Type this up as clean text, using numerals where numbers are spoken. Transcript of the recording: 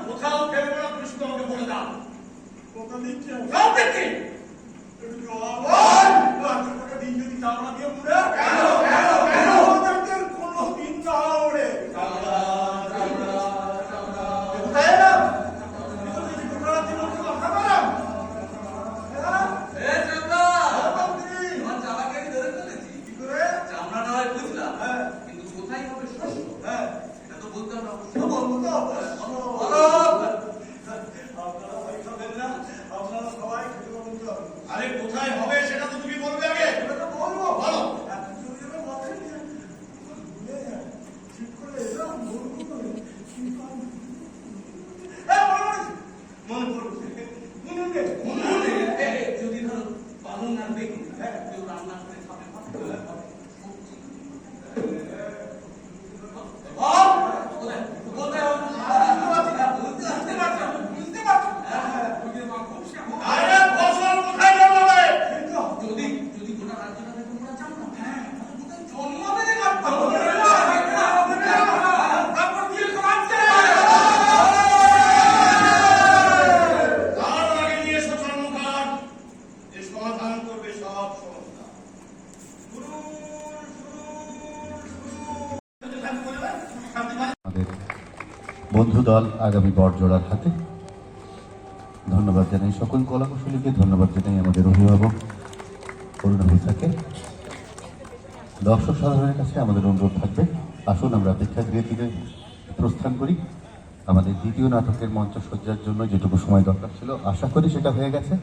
কোথাও ফেলবো না, তুমি শুধু আমাকে বলে দাও। আরে কোথায় হবে সেটা তো তুমি বলবে আগে। বলো বলো। যদি ধরো পালন আর বেগুন কেউ রান্না করে খাবে বন্ধু দল আগামী বড়জোড়ার হাতে। ধন্যবাদ জানাই সকল কলাকুশলীকে, ধন্যবাদ জানাই আমাদের অভিভাবক করুণাভিসাকে। দর্শক সাধারণের কাছে আমাদের অনুরোধ থাকবে, আসুন আমরা প্রেক্ষাগৃহে থেকে প্রস্থান করি। আমাদের দ্বিতীয় নাটকের মঞ্চসজ্জার জন্য যেটুকু সময় দরকার ছিল আশা করি সেটা হয়ে গেছে।